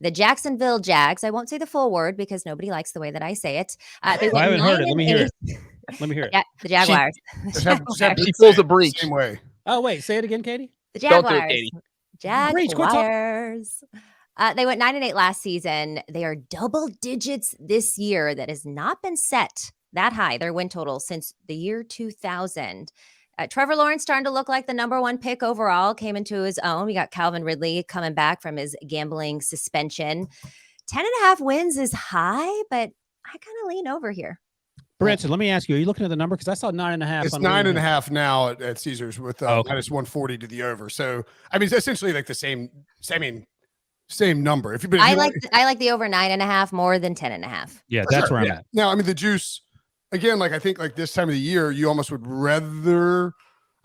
The Jacksonville Jags. I won't say the full word because nobody likes the way that I say it. They I haven't heard it. Let me hear 9-8. it. Let me hear it. Yeah, the Jaguars. She pulls a breach. Same way. Oh, wait. Say it again, Katie. The Don't do it, Jaguars. Katie. Breach, quit talking. Jaguars. They went 9-8 last season. They are double digits this year. That has not been set that high, their win total, since the year 2000. Trevor Lawrence starting to look like the number one pick overall, came into his own. We got Calvin Ridley coming back from his gambling suspension. 10.5 wins is high, but I kind of lean over here. Brinson, let me ask you, are you looking at the number? Because I saw 9.5. It's 9.5 now at Caesars with minus 140 to the over. So, I mean, it's essentially like the same number. I like the over 9.5 more than 10.5. Yeah, that's where I'm at. Now, I mean, the juice, again, like I think like this time of the year, you almost would rather,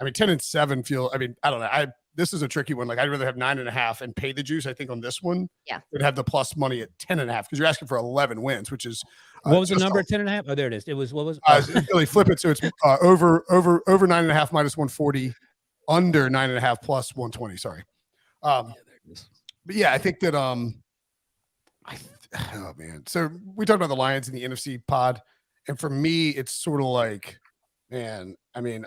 10 and 7 feel, I don't know. This is a tricky one. Like I'd rather have 9.5 and pay the juice. I think on this one, would have the plus money at 10.5 because you're asking for 11 wins, which is what was the number at 10.5? Oh, there it is. It was what was really flip it. So it's over 9.5 minus 140, under 9.5 plus 120. Sorry. But yeah, I think that oh man. So we talked about the Lions in the NFC pod, and for me, it's sort of like, man,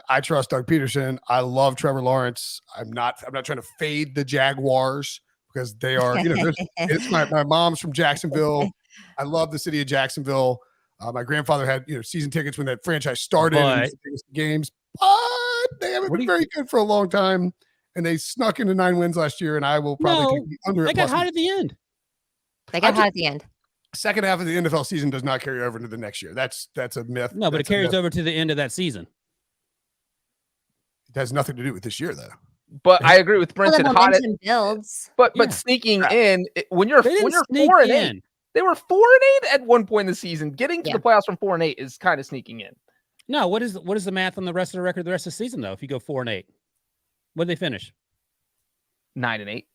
I trust Doug Peterson. I love Trevor Lawrence. I'm not trying to fade the Jaguars because they are, it's my mom's from Jacksonville. I love the city of Jacksonville. My grandfather had, season tickets when that franchise started. Games, but they haven't been very good for a long time. And they snuck into 9 wins last year, and I will probably take the under. They got hot at the end. Second half of the NFL season does not carry over into the next year. That's a myth. No, but it carries over to the end of that season. It has nothing to do with this year, though. But I agree with Brinson. Hot builds. But sneaking in when you're 4-8, they were 4-8 at one point in the season. Getting to the playoffs from 4-8 is kind of sneaking in. No, what is the math on the rest of the record? The rest of the season, though, if you go 4-8, what did they finish? 9-8.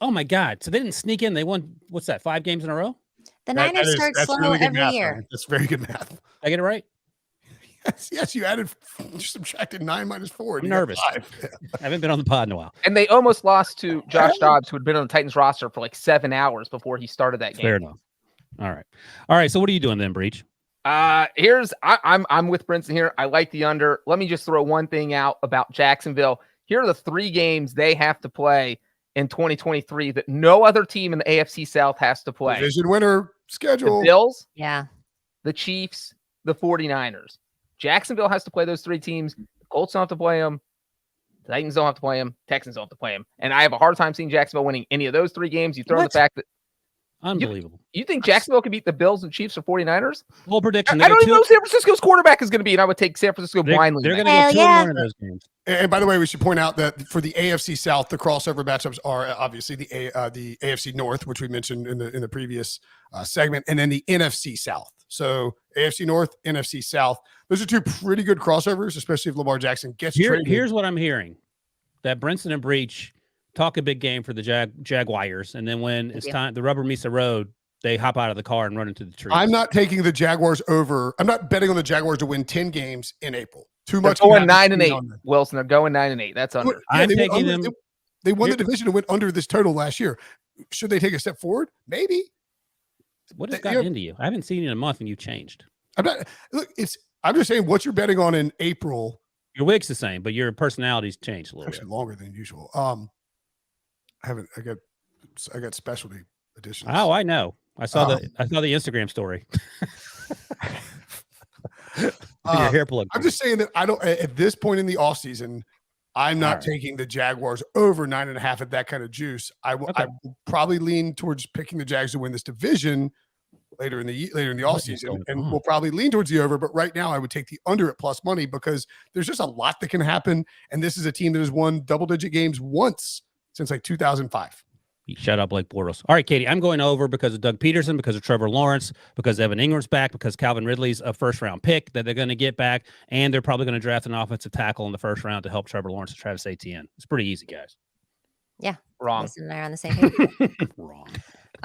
Oh my God! So they didn't sneak in. They won. What's that? 5 games in a row. The Niners start slow really every year. Right? That's very good math. Did I get it right? Yes, you subtracted 9 minus 4. I'm nervous. I haven't been on the pod in a while. And they almost lost to Josh Dobbs, who had been on the Titans roster for like 7 hours before he started that game. Fair enough. All right. So what are you doing then, Breech? I'm with Brinson here. I like the under. Let me just throw one thing out about Jacksonville. Here are the 3 games they have to play in 2023 that no other team in the AFC South has to play. Division winner schedule. The Bills, the Chiefs, the 49ers. Jacksonville has to play those 3 teams. The Colts don't have to play them. The Titans don't have to play them. Texans don't have to play them. And I have a hard time seeing Jacksonville winning any of those 3 games. You throw in the fact that unbelievable. You think Jacksonville can beat the Bills and Chiefs or 49ers? Whole prediction. I don't even know who San Francisco's quarterback is going to be, and I would take San Francisco blindly. They're going to go 2-1 in those games. And by the way, we should point out that for the AFC South, the crossover matchups are obviously the AFC North, which we mentioned in the previous segment, and then the NFC South. So AFC North, NFC South. Those are 2 pretty good crossovers, especially if Lamar Jackson gets traded. Here's what I'm hearing: that Brinson and Breech talk a big game for the Jaguars, and then when it's time, the rubber meets the road, they hop out of the car and run into the tree. I'm not taking the Jaguars over. I'm not betting on the Jaguars to win 10 games in April. Too much. They're going 9-8, Wilson. They're going 9-8. That's under. I'm taking them. They won the division and went under this total last year. Should they take a step forward? Maybe. What has gotten into you? I haven't seen you in a month and you changed. I'm just saying what you're betting on in April. Your wig's the same, but your personality's changed a little bit. Longer than usual. I got specialty editions. Oh, I know. I saw the Instagram story. Your hair plug. I'm just saying that I don't at this point in the offseason, I'm not taking the Jaguars over 9.5 at that kind of juice. I will probably lean towards picking the Jags to win this division later in the offseason, and we'll probably lean towards the over. But right now, I would take the under at plus money because there's just a lot that can happen, and this is a team that has won double-digit games once since like 2005. Shut up, Blake Bortles. All right, Katie, I'm going over because of Doug Peterson, because of Trevor Lawrence, because Evan Ingram's back, because Calvin Ridley's a first-round pick that they're going to get back, and they're probably going to draft an offensive tackle in the first round to help Trevor Lawrence and Travis Etienne. It's pretty easy, guys. Yeah. Wrong. They're on the same page. Wrong.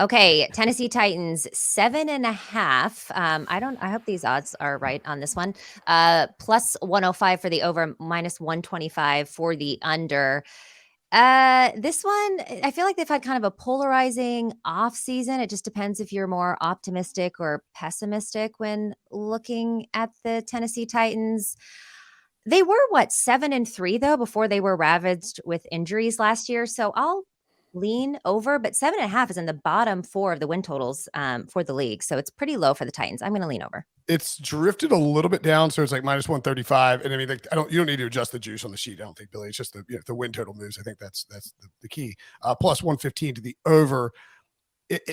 Okay, Tennessee Titans 7.5. I hope these odds are right on this one. Plus 105 for the over, minus 125 for the under. This one, I feel like they've had kind of a polarizing off season. It just depends if you're more optimistic or pessimistic when looking at the Tennessee Titans. They were 7-3 though before they were ravaged with injuries last year. So I'll lean over, but 7.5 is in the bottom 4 of the win totals for the league. So it's pretty low for the Titans. I'm going to lean over. It's drifted a little bit down, so it's like minus 135. And I mean, you don't need to adjust the juice on the sheet. I don't think, Billy. It's just the win total moves. I think that's the key. Plus 115 to the over.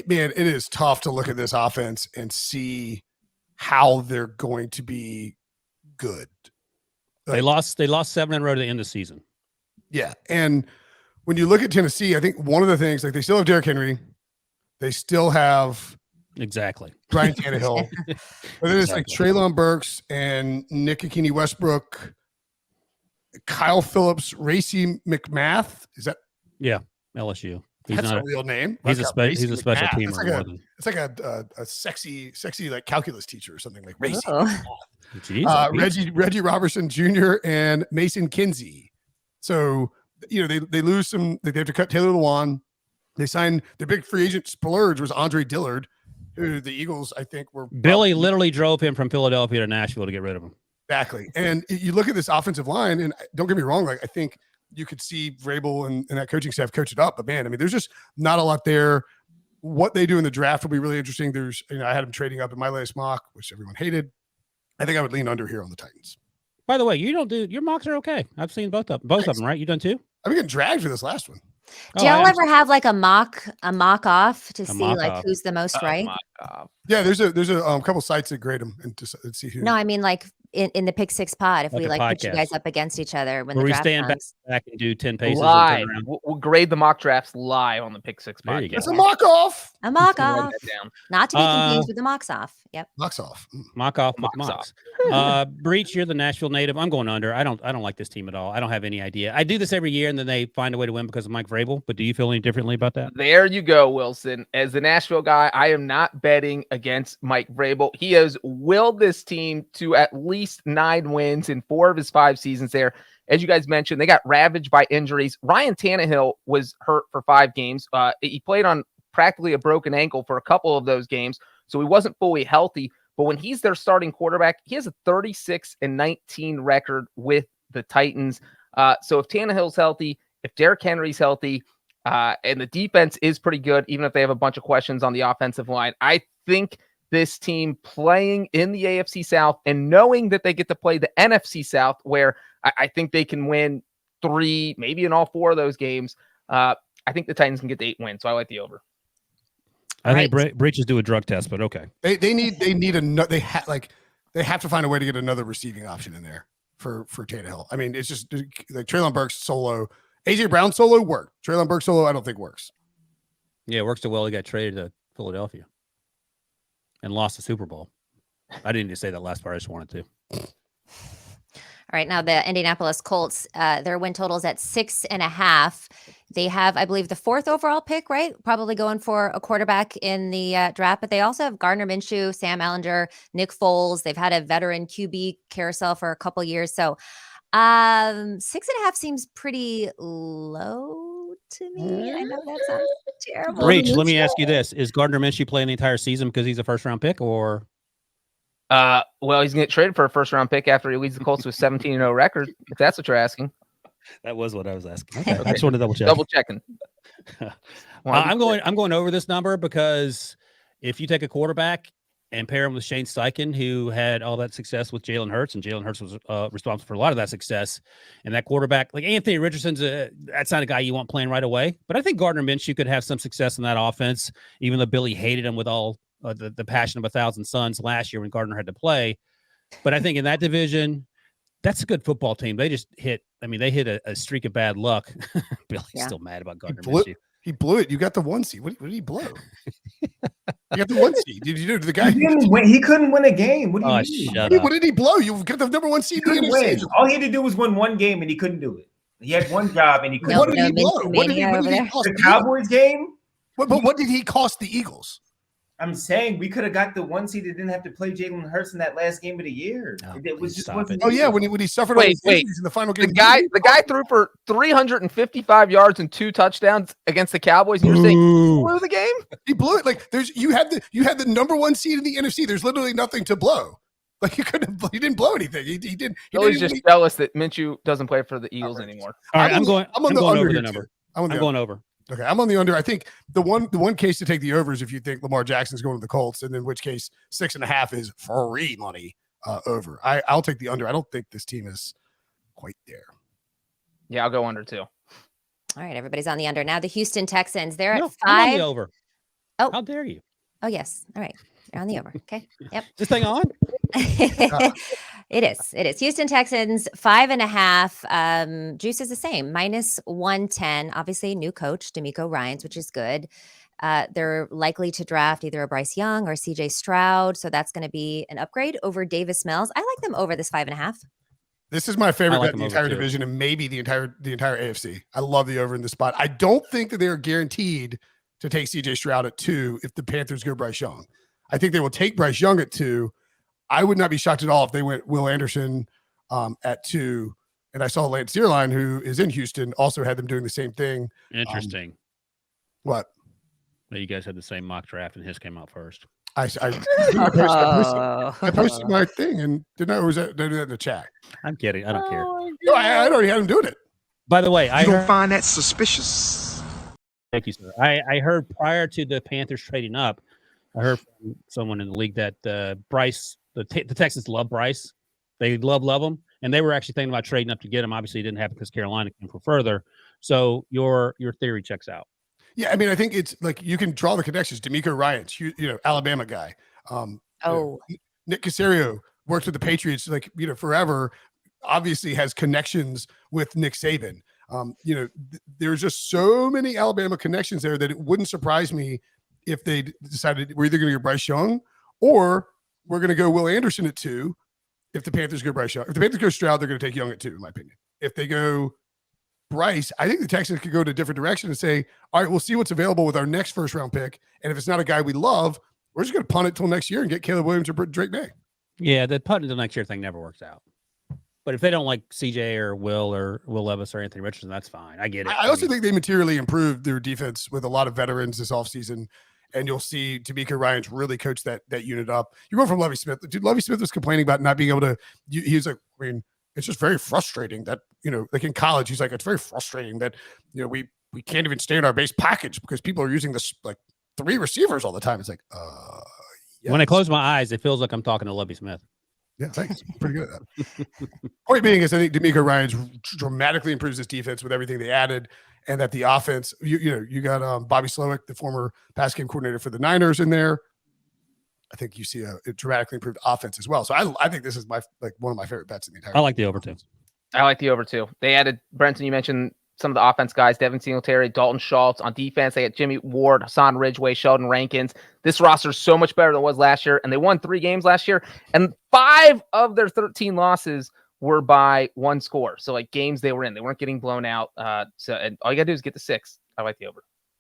Man, it is tough to look at this offense and see how they're going to be good. They lost 7 in a row to the end of the season. Yeah, and when you look at Tennessee, I think one of the things, like, they still have Derrick Henry, they still have exactly Ryan Tannehill, but then it's like Treylon Burks and Nick Akini Westbrook, Kyle Phillips, Racey McMath. Is that? Yeah, LSU. That's not a real name. He's a special teamer. It's like a sexy like calculus teacher or something, like Racey. Jeez, Reggie Robertson Jr. and Mason Kinsey. So they lose some. They have to cut Taylor Lewan. They signed their big free agent splurge was Andre Dillard, who the Eagles, I think, were. Billy literally drove him from Philadelphia to Nashville to get rid of him. Exactly. And you look at this offensive line, and don't get me wrong, like, I think you could see Vrabel and that coaching staff coach it up, but man, I mean, there's just not a lot there. What they do in the draft will be really interesting. There's, I had them trading up in my latest mock, which everyone hated. I think I would lean under here on the Titans. By the way, you don't do your mocks are okay. I've seen both of them, right? You done too? I've been getting dragged for this last one. Do y'all ever have like a mock off to see like who's the most right? Yeah, there's a couple sites that grade them and to see who. No, I mean like in the Pick Six pod, if like we like put you guys up against each other when the draft stand comes. back and do 10 paces. Live. We'll grade the mock drafts live on the Pick Six podcast. It's a mock off. A mock off. Not to be confused with the mocks off. Yep. Mocks off. Mock off. Mocks. Breech, you're the Nashville native. I'm going under. I don't like this team at all. I don't have any idea. I do this every year, and then they find a way to win because of Mike Vrabel. But do you feel any differently about that? There you go, Wilson. As the Nashville guy, I am not betting against Mike Vrabel. He has willed this team to at least 9 wins in 4 of his 5 seasons there. As you guys mentioned, they got ravaged by injuries. Ryan Tannehill was hurt for 5 games. He played on practically a broken ankle for a couple of those games, so he wasn't fully healthy. But when he's their starting quarterback, he has a 36-19 record with the Titans. So if Tannehill's healthy, if Derrick Henry's healthy, and the defense is pretty good, even if they have a bunch of questions on the offensive line, I think this team playing in the AFC South and knowing that they get to play the NFC South, where I think they can win 3, maybe in all 4 of those games. I think the Titans can get to 8 wins, so I like the over. I think Breaches do a drug test, but okay. They have to find a way to get another receiving option in there for Tannehill. I mean, it's just like Treylon Burks solo, AJ Brown solo worked. Treylon Burks solo, I don't think works. Yeah, it works so well. He got traded to Philadelphia and lost the Super Bowl. I didn't need to say that last part. I just wanted to. All right, now the Indianapolis Colts, their win total is at 6.5. They have, I believe, the 4th overall pick, right? Probably going for a quarterback in the draft, but they also have Gardner Minshew, Sam Ellinger, Nick Foles. They've had a veteran QB carousel for a couple years. So 6.5 seems pretty low to me. I know that sounds terrible. Breech, let me ask you this. Is Gardner Minshew playing the entire season because he's a first-round pick, or? Well, he's going to get traded for a first-round pick after he leads the Colts to a 17-0 record, if that's what you're asking. That was what I was asking. Okay. I just wanted to double check. Double checking. I'm going over this number because if you take a quarterback and pair him with Shane Steichen, who had all that success with Jalen Hurts, and Jalen Hurts was responsible for a lot of that success, and that quarterback, like Anthony Richardson's, that's not a guy you want playing right away. But I think Gardner Minshew could have some success in that offense, even though Billy hated him with all the passion of 1,000 suns last year when Gardner had to play. But I think in that division, that's a good football team. They just hit a streak of bad luck. Billy's still mad about Gardner Minshew. He blew it. You got the 1 seed. What did he blow? You got the 1 seed. Did you do to the guy? He couldn't win a game. What do you mean? What did he blow? You got the number 1 seed. He couldn't win. All he had to do was win 1 game, and he couldn't do it. He had 1 job, and he couldn't. What did he blow? What did he cost? The Cowboys game. But what did he cost the Eagles? I'm saying we could have got the 1 seed that didn't have to play Jalen Hurts in that last game of the year. Oh, It was please just stop wasn't. it. Oh yeah, when he suffered all Wait, these injuries in the final game. The guy threw for 355 yards and 2 touchdowns against the Cowboys, and you're saying he blew the game? He blew it. Like you had the number 1 seed in the NFC. There's literally nothing to blow. Like he didn't blow anything. He didn't. Billy's just jealous that Minshew doesn't play for the Eagles anymore. All right, I'm going over the number. I'm going over. Okay, I'm on the under. I think the one case to take the over is if you think Lamar Jackson's going to the Colts, and in which case 6.5 is free money over. I'll take the under. I don't think this team is quite there. Yeah, I'll go under too. All right, everybody's on the under. Now the Houston Texans, they're at 5. I'm on the over. Oh. How dare you? Oh, yes. All right. You're on the over. Okay. Yep. This thing on? It is. Houston Texans 5.5. Juice is the same, -110. Obviously, new coach, D'Amico Ryans, which is good. They're likely to draft either a Bryce Young or CJ Stroud. So that's going to be an upgrade over Davis Mills. I like them over this 5.5. This is my favorite bet in the entire too. division and maybe the entire AFC. I love the over in this spot. I don't think that they are guaranteed to take CJ Stroud at 2 if the Panthers go Bryce Young. I think they will take Bryce Young at 2. I would not be shocked at all if they went Will Anderson at 2. And I saw Lance Zierlein, who is in Houston, also had them doing the same thing. Interesting. What? That you guys had the same mock draft and his came out first. I posted my thing and did I do that in the chat? I'm kidding. I don't care. No, I already had him doing it. By the way, I don't find that suspicious. Thank you, sir. I heard prior to the Panthers trading up, I heard from someone in the league that Bryce, the Texans love Bryce. They love him. And they were actually thinking about trading up to get him. Obviously, it didn't happen because Carolina came for further. So your theory checks out. Yeah, I mean, I think it's like you can draw the connections. D'Amico Ryans, Alabama guy. Nick Caserio worked with the Patriots, forever. Obviously, has connections with Nick Saban. There's just so many Alabama connections there that it wouldn't surprise me if they decided we're either going to go Bryce Young or we're going to go Will Anderson at 2. If the Panthers go Bryce Young, if the Panthers go Stroud, they're going to take Young at 2, in my opinion. If they go Bryce, I think the Texans could go to a different direction and say, all right, we'll see what's available with our next first round pick. And if it's not a guy we love, we're just going to punt it till next year and get Caleb Williams or Drake May. Yeah, the punt until next year thing never works out. But if they don't like CJ or Will Levis or Anthony Richardson, that's fine. I get it. I also think they materially improved their defense with a lot of veterans this offseason. And you'll see D'Amico Ryans really coach that unit up. You're going from Lovie Smith. Dude, Lovie Smith was complaining about not being able to. He's like, I mean, it's just very frustrating that, like in college, he's like, it's very frustrating that, we can't even stay in our base package because people are using this like 3 receivers all the time. It's like, yes. When I close my eyes, it feels like I'm talking to Lovie Smith. Yeah, thanks. Pretty good at that. Point being is I think D'Amico Ryans dramatically improves his defense with everything they added, and that the offense, you got Bobby Slowick, the former pass game coordinator for the Niners, in there. I think you see a dramatically improved offense as well. So I think this is one of my favorite bets in the entire. I like the over too. I like the over too. They added Brinson. You mentioned some of the offense guys: Devin Singletary, Dalton Schultz. On defense, they got Jimmy Ward, Hassan Ridgeway, Sheldon Rankins. This roster is so much better than it was last year, and they won 3 games last year, and 5 of their 13 losses were by 1 score. So games they were in, they weren't getting blown out. And all you gotta do is get the 6. I like the over.